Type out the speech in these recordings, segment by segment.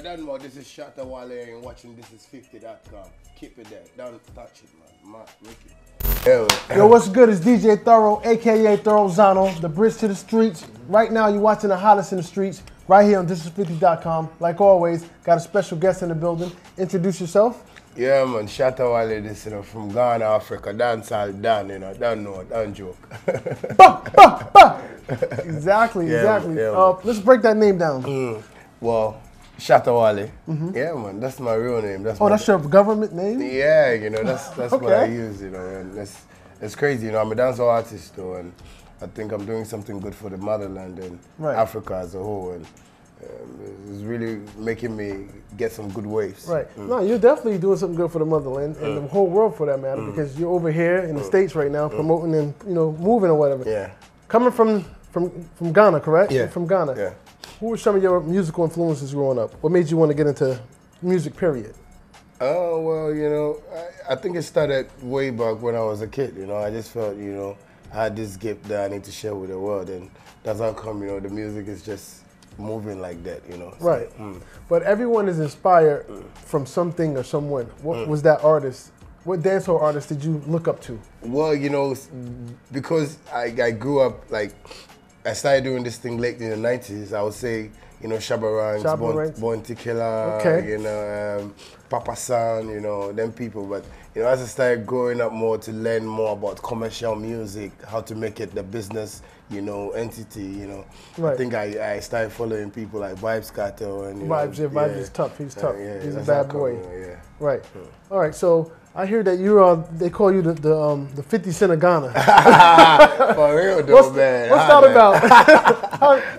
don't know. This is Shatta Wale and watching This Is 50.com. Keep it there. Don't touch it, man. Make it. Yo, what's good? It's DJ Thoro, aka Thoro Zano, the bridge to the streets. Right now, you're watching the hottest in the streets, right here on thisis50.com. Like always, got a special guest in the building. Introduce yourself. Yeah, man. Shatta Wale, this, from Ghana, Africa. Dance all done, don't joke. Bah, bah, bah. Exactly. Yeah, Let's break that name down. Well, Shatta Wale. Yeah, man. That's my real name. That's your government name? Yeah, that's okay. what I use, and it's crazy, I'm a dancehall artist, though, and I think I'm doing something good for the motherland and Africa as a whole, and it's really making me get some good waves. Right. No, you're definitely doing something good for the motherland and the whole world, for that matter, because you're over here in the States right now promoting and moving or whatever. Yeah. Coming from Ghana, correct? Yeah. You're from Ghana. Yeah. Who were some of your musical influences growing up? What made you want to get into music, period? Oh, well, I think it started way back when I was a kid, I just felt, I had this gift that I need to share with the world, and that's how come, the music is just moving like that, So, right. But everyone is inspired from something or someone. What was that artist? What dancehall artist did you look up to? Well, because I grew up, I started doing this thing late in the 90s, I would say, Shabba Ranks, Born to Killer, Papa San, them people. But, as I started growing up more to learn more about commercial music, how to make it the business, entity, I think I started following people like Vibes Cartel. And, Vibes is tough. He's tough. He's a bad boy. Right. All right, so I hear that they call you the 50 Cent of Ghana. For real though, man. What's that about?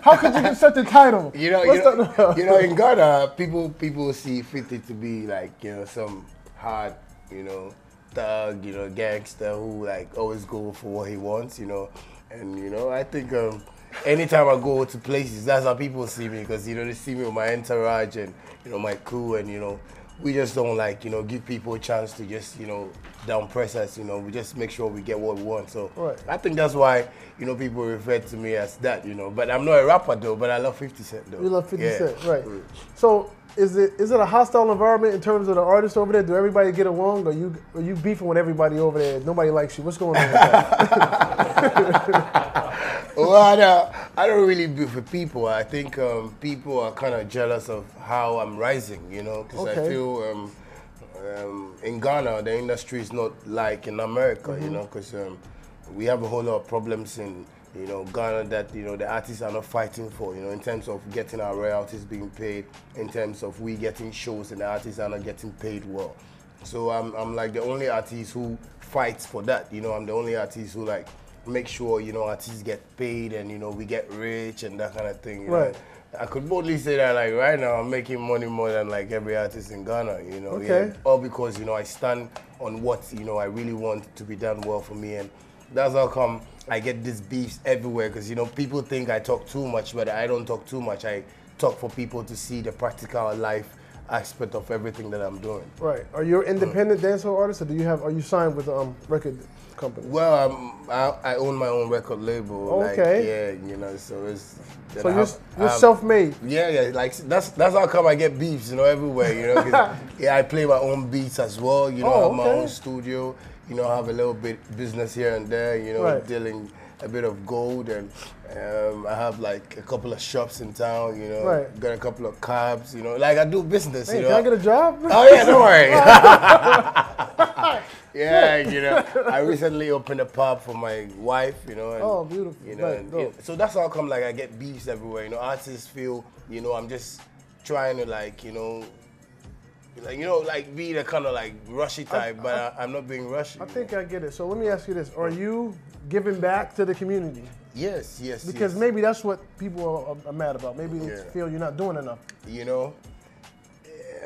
how could you get such a title? In Ghana, people see 50 to be like, some hard, thug, gangster who always go for what he wants, and I think anytime I go to places, that's how people see me, because they see me with my entourage and my crew, and we just don't give people a chance to just down press us. We just make sure we get what we want. So I think that's why people refer to me as that. But I'm not a rapper though. But I love 50 Cent though. You love 50 Cent, right? So is it a hostile environment in terms of the artists over there? Do everybody get along, or you beefing with everybody over there? Nobody likes you. What's going on with that? Well, I don't really beef with people. I think people are kind of jealous of how I'm rising, because I feel in Ghana, the industry is not like in America, because we have a whole lot of problems in, Ghana that, the artists are not fighting for, in terms of getting our royalties being paid, in terms of we getting shows and the artists are not getting paid well. So I'm like the only artist who fights for that, I'm the only artist who make sure, artists get paid and, we get rich and that kind of thing. Right. I could boldly say that, right now, I'm making money more than, every artist in Ghana, Okay. All because, I stand on what, I really want to be done well for me. And that's how come I get these beefs everywhere, because, people think I talk too much, but I don't talk too much. I talk for people to see the practical life aspect of everything that I'm doing. Right. Are you an independent dancehall artist, or are you signed with a record company? Well, I own my own record label. Okay. So it's. So you're self-made. Yeah. That's how come I get beefs, everywhere. 'Cause, I play my own beats as well. I have my own studio. I have a little bit business here and there. Dealing a bit of gold, and I have a couple of shops in town. Got a couple of cabs. I do business. Hey, can I get a job? Oh yeah, don't worry. Yeah, I recently opened a pub for my wife, and, oh, beautiful. So that's how come I get beefs everywhere. Artists feel, I'm just trying to be the kind of rushy type, but I'm not being rushy. I think I get it. So let me ask you this: are you giving back to the community? Yes. Because maybe that's what people are mad about. Maybe they feel you're not doing enough.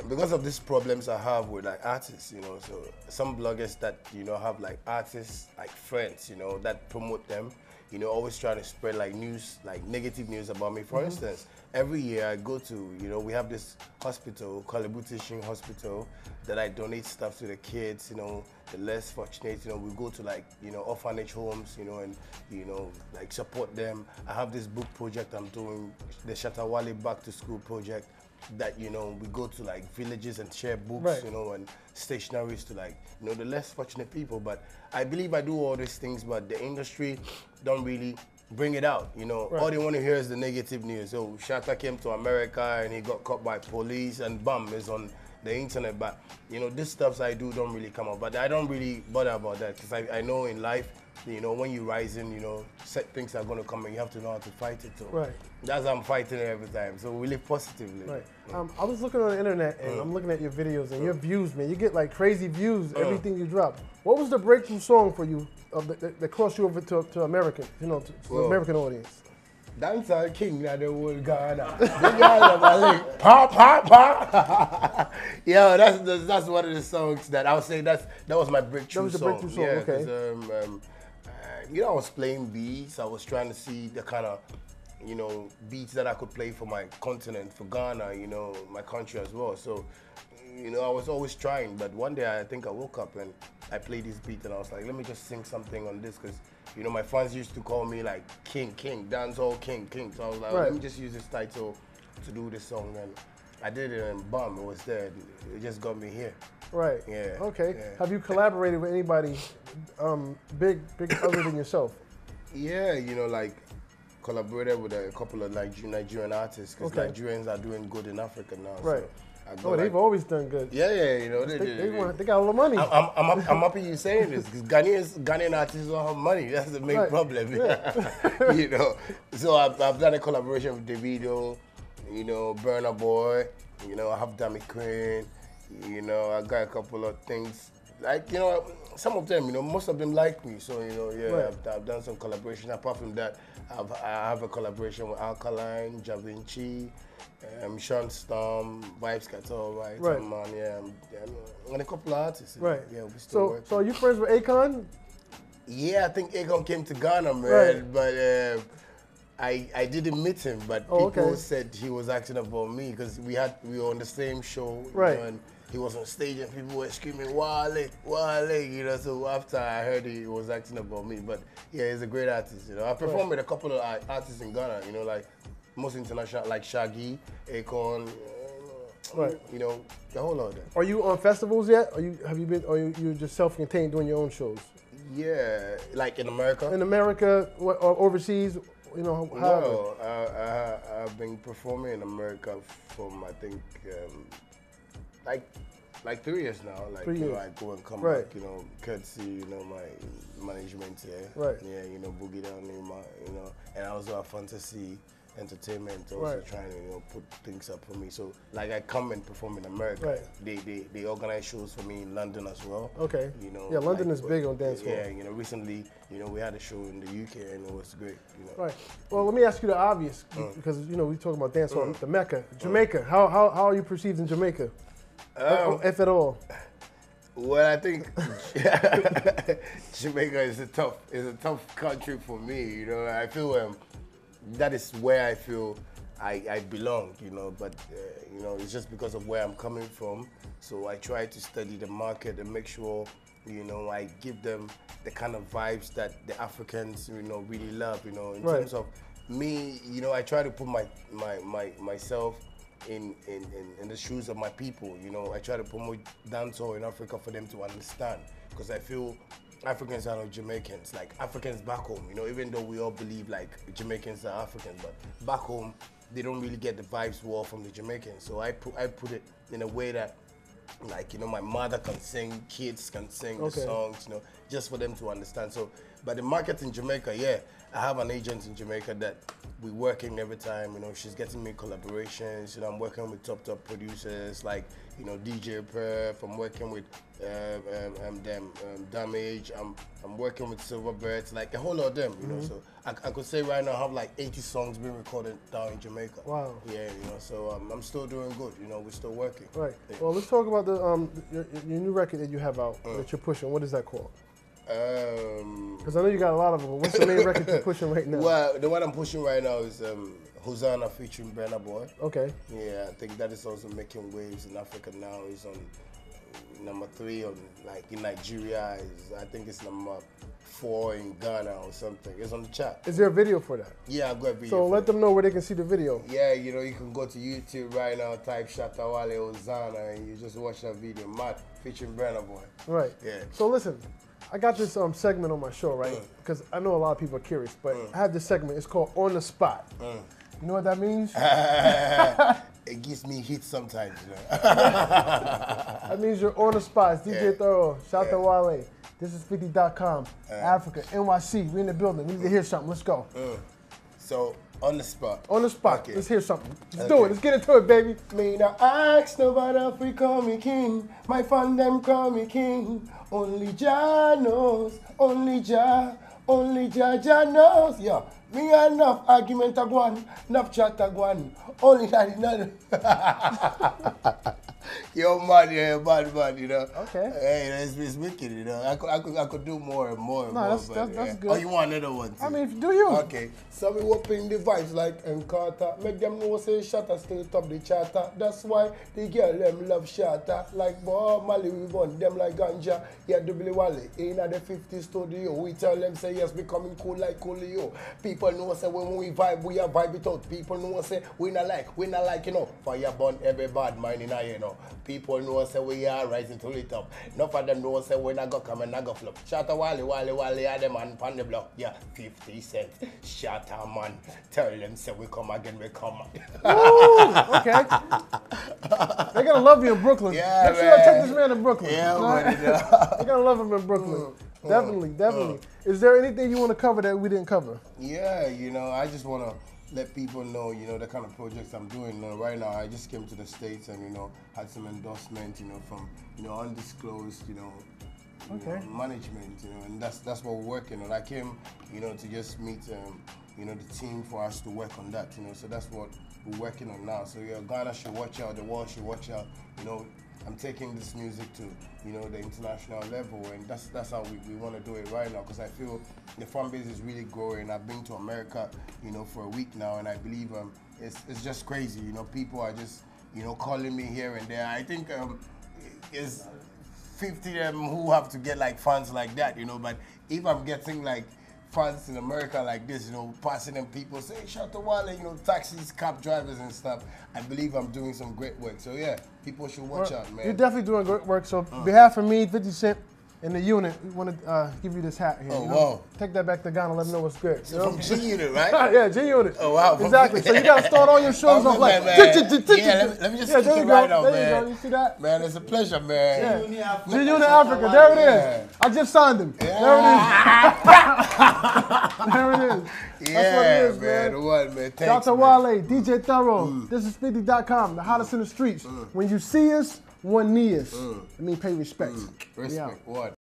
Because of these problems I have with artists, so some bloggers that have artists friends, that promote them, you know, always trying to spread like news, like negative news about me. For instance, every year I go to, you know, we have this hospital called Teaching Hospital that I donate stuff to the kids, you know, the less fortunate. You know, we go to like, you know, orphanage homes, you know, and, you know, like support them. I have this book project I'm doing, the Shatta Wale Back to School project, that, you know, we go to like villages and share books, you know, and stationaries to like, you know, the less fortunate people. But I believe I do all these things, but the industry don't really bring it out, you know. All they want to hear is the negative news. So Shatta came to America and he got caught by police and bam, is on the internet. But, you know, these stuffs I do don't really come out. But I don't really bother about that, because I know in life, you know, when you rise in, you know, set things are going to come and you have to know how to fight it. So that's how I'm fighting it every time. So we live positively. I was looking on the internet and I'm looking at your videos and your views, man. You get like crazy views everything you drop. What was the breakthrough song for you that crossed you over to American, you know, to the American audience? Dancehall king that the whole Ghana. The guy like pop, pop, pop. Yeah, that's one of the songs that I would say that was my breakthrough song. That was the breakthrough song, okay. You know, I was playing beats. I was trying to see the kind of, you know, beats that I could play for my continent, for Ghana, you know, my country as well. So, you know, I was always trying. But one day I think I woke up and I played this beat and I was like, let me just sing something on this, because, you know, my fans used to call me like King, Dancehall King. So I was like, let me just use this title to do this song. And I did it and bam, it was there. It just got me here. Right. Yeah. Okay. Yeah. Have you collaborated with anybody big other than yourself? Yeah, you know, like collaborated with a couple of Nigerian artists, because Nigerians are doing good in Africa now. Right. So they've always done good. Yeah, you know, they got all the money. I'm happy you saying this, because Ghanaian artists don't have money. That's the main problem. Yeah. You know, so I've done a collaboration with Davido, you know, Burna Boy, you know, I have Dami Queen, you know, I got a couple of things. Like, you know, some of them, you know, most of them like me. So, you know, I've done some collaboration. Apart from that, I have a collaboration with Alkaline, Ja Vinci, Sean Storm, Vibes Cartel, right? And a couple of artists. Right. Yeah, we still working. So are you friends with Akon? Yeah, I think Akon came to Ghana, man. But I didn't meet him, but people said he was acting about me, because we were on the same show, you know, and he was on stage and people were screaming Wale, Wale, you know. So after I heard he was acting about me, but yeah, he's a great artist, you know. I performed with a couple of artists in Ghana, you know, like most international, like Shaggy, Akon, you know, the whole lot of them. Are you on festivals yet? Have you been? Or you just self-contained doing your own shows? Yeah, like in America. In America or overseas. You know, no, I've been performing in America from, I think, like 3 years now. Like, 3 years. You know, I go and come back, you know, courtesy, you know, my management here. Right. Yeah, you know, Boogie Down, you know, and I also have Fantasy Entertainment also trying to, you know, put things up for me. So, like, I come and perform in America. They organize shows for me in London as well. Okay. You know. Yeah, London is big on dancehall. Yeah, you know, recently, you know, we had a show in the UK and it was great. You know. Right. Well, let me ask you the obvious, because you know we talk about dancehall. The Mecca, Jamaica. How are you perceived in Jamaica, if at all? Well, I think Jamaica is a tough country for me. You know, I feel that is where I feel I belong, you know, but, you know, it's just because of where I'm coming from. So I try to study the market and make sure, you know, I give them the kind of vibes that the Africans, you know, really love, you know, in terms of me, you know, I try to put myself in the shoes of my people, you know. I try to promote dancehall in Africa for them to understand, because I feel Africans are not Jamaicans, like Africans back home, you know, even though we all believe like Jamaicans are Africans, but back home, they don't really get the vibes well from the Jamaicans. So I put it in a way that, like, you know, my mother can sing, kids can sing the songs, you know, just for them to understand. So, but the market in Jamaica, I have an agent in Jamaica that we're working every time, you know, she's getting me collaborations, you know, I'm working with top producers like, you know, DJ Perf, I'm working with Damage, I'm working with Silverbirds, like a whole lot of them, you know, so I could say right now I have like 80 songs being recorded down in Jamaica. Wow. Yeah, you know, so I'm still doing good, you know, we're still working. Right. Yeah. Well, let's talk about your new record that you have out, that you're pushing. What is that called? Because I know you got a lot of them. What's the main record you're pushing right now? Well, the one I'm pushing right now is Hosanna featuring Burna Boy. Okay. Yeah, I think that is also making waves in Africa now. It's on number 3 on, like, in Nigeria. I think it's number 4 in Ghana or something. It's on the chart. Is there a video for that? Yeah, I've got a video. So let them know where they can see the video. Yeah, you know, you can go to YouTube right now, type Shatta Wale Hosanna, and you just watch that video. Mad, featuring Burna Boy. Right. Yeah. So listen, I got this segment on my show, right? Because I know a lot of people are curious, but I have this segment. It's called On the Spot. You know what that means? It gives me hits sometimes. You know? That means you're on the spot. It's DJ Thoro, Shatta Wale. This is 50.com, Africa, NYC. We in the building. We need to hear something. Let's go. So, on the spot. On the spot. Okay. Let's hear something. Let's do it. Let's get into it, baby. Me now ask nobody if we call me king. My fan them call me king. Only Jah knows. Only Jah knows. Yeah. Me enough argument a one, enough chat a one. Only that none. Yo, man, yeah, bad, you know. Okay. Hey, it's wicked, you know. I could do more and more and more. That's good. Oh, you want another one too? I mean, do you? Okay. So we whopping the vibes like Carter. Make them know say Shatta still top the charter. That's why the girl them love Shatta. Like Bob Marley, we want them like ganja. Yeah, W Wale. In at the 50 studio, we tell them say yes, becoming cool like Coolio. People know say when we vibe, we are vibe it out. People know say we not like, you know. Fire burn every bad mind in here, you know. People know say we are rising to the top. Enough of them know say we not go come and not go flop. Shatta Wale, are the man on the block. Yeah, 50 cents. Shatta man. Tell them say we come again, we come. Ooh, okay. They're gonna love you in Brooklyn. Yeah, make sure I take this man to Brooklyn. Yeah, man. They're gonna love him in Brooklyn. Definitely. Is there anything you want to cover that we didn't cover? Yeah, you know, I just want to let people know, you know, the kind of projects I'm doing. You know, right now, I just came to the States and, you know, had some endorsement, you know, from, you know, undisclosed, you know, management, you know, and that's what we're working on. I came, you know, to just meet, you know, the team for us to work on that, you know, so that's what we're working on now. So, yeah, Ghana should watch out, the world should watch out, you know. I'm taking this music to, you know, the international level, and that's how we want to do it right now, because I feel the fan base is really growing. I've been to America, you know, for a week now, and I believe it's just crazy. You know, people are just, you know, calling me here and there. I think it's 50 of them who have to get like fans like that, you know, but if I'm getting like fans in America like this, you know, passing them people saying Shatta Wale, you know, taxis, cab drivers and stuff, I believe I'm doing some great work. So yeah, people should watch out, man. You're definitely doing great work. So on behalf of me, 50 Cent, and the unit, we want to give you this hat here. Oh, you know? wow. Take that back to Ghana, let them know what's good. So from G-Unit, right? Yeah, G-Unit. Oh, wow. Exactly. So you got to start all your shows off like... Yeah, let me just kick it right out, man. There you go. You see that? Man, it's a pleasure, man. G-Unit Africa. There it is. I just signed him. Yeah. There it is. Yeah, that's what it is, man. The one, man. Thanks, Shatta Wale, DJ Thoro. This is 50.com, the hottest in the streets. When you see us, one knee us. I mean, pay respect. Respect. What?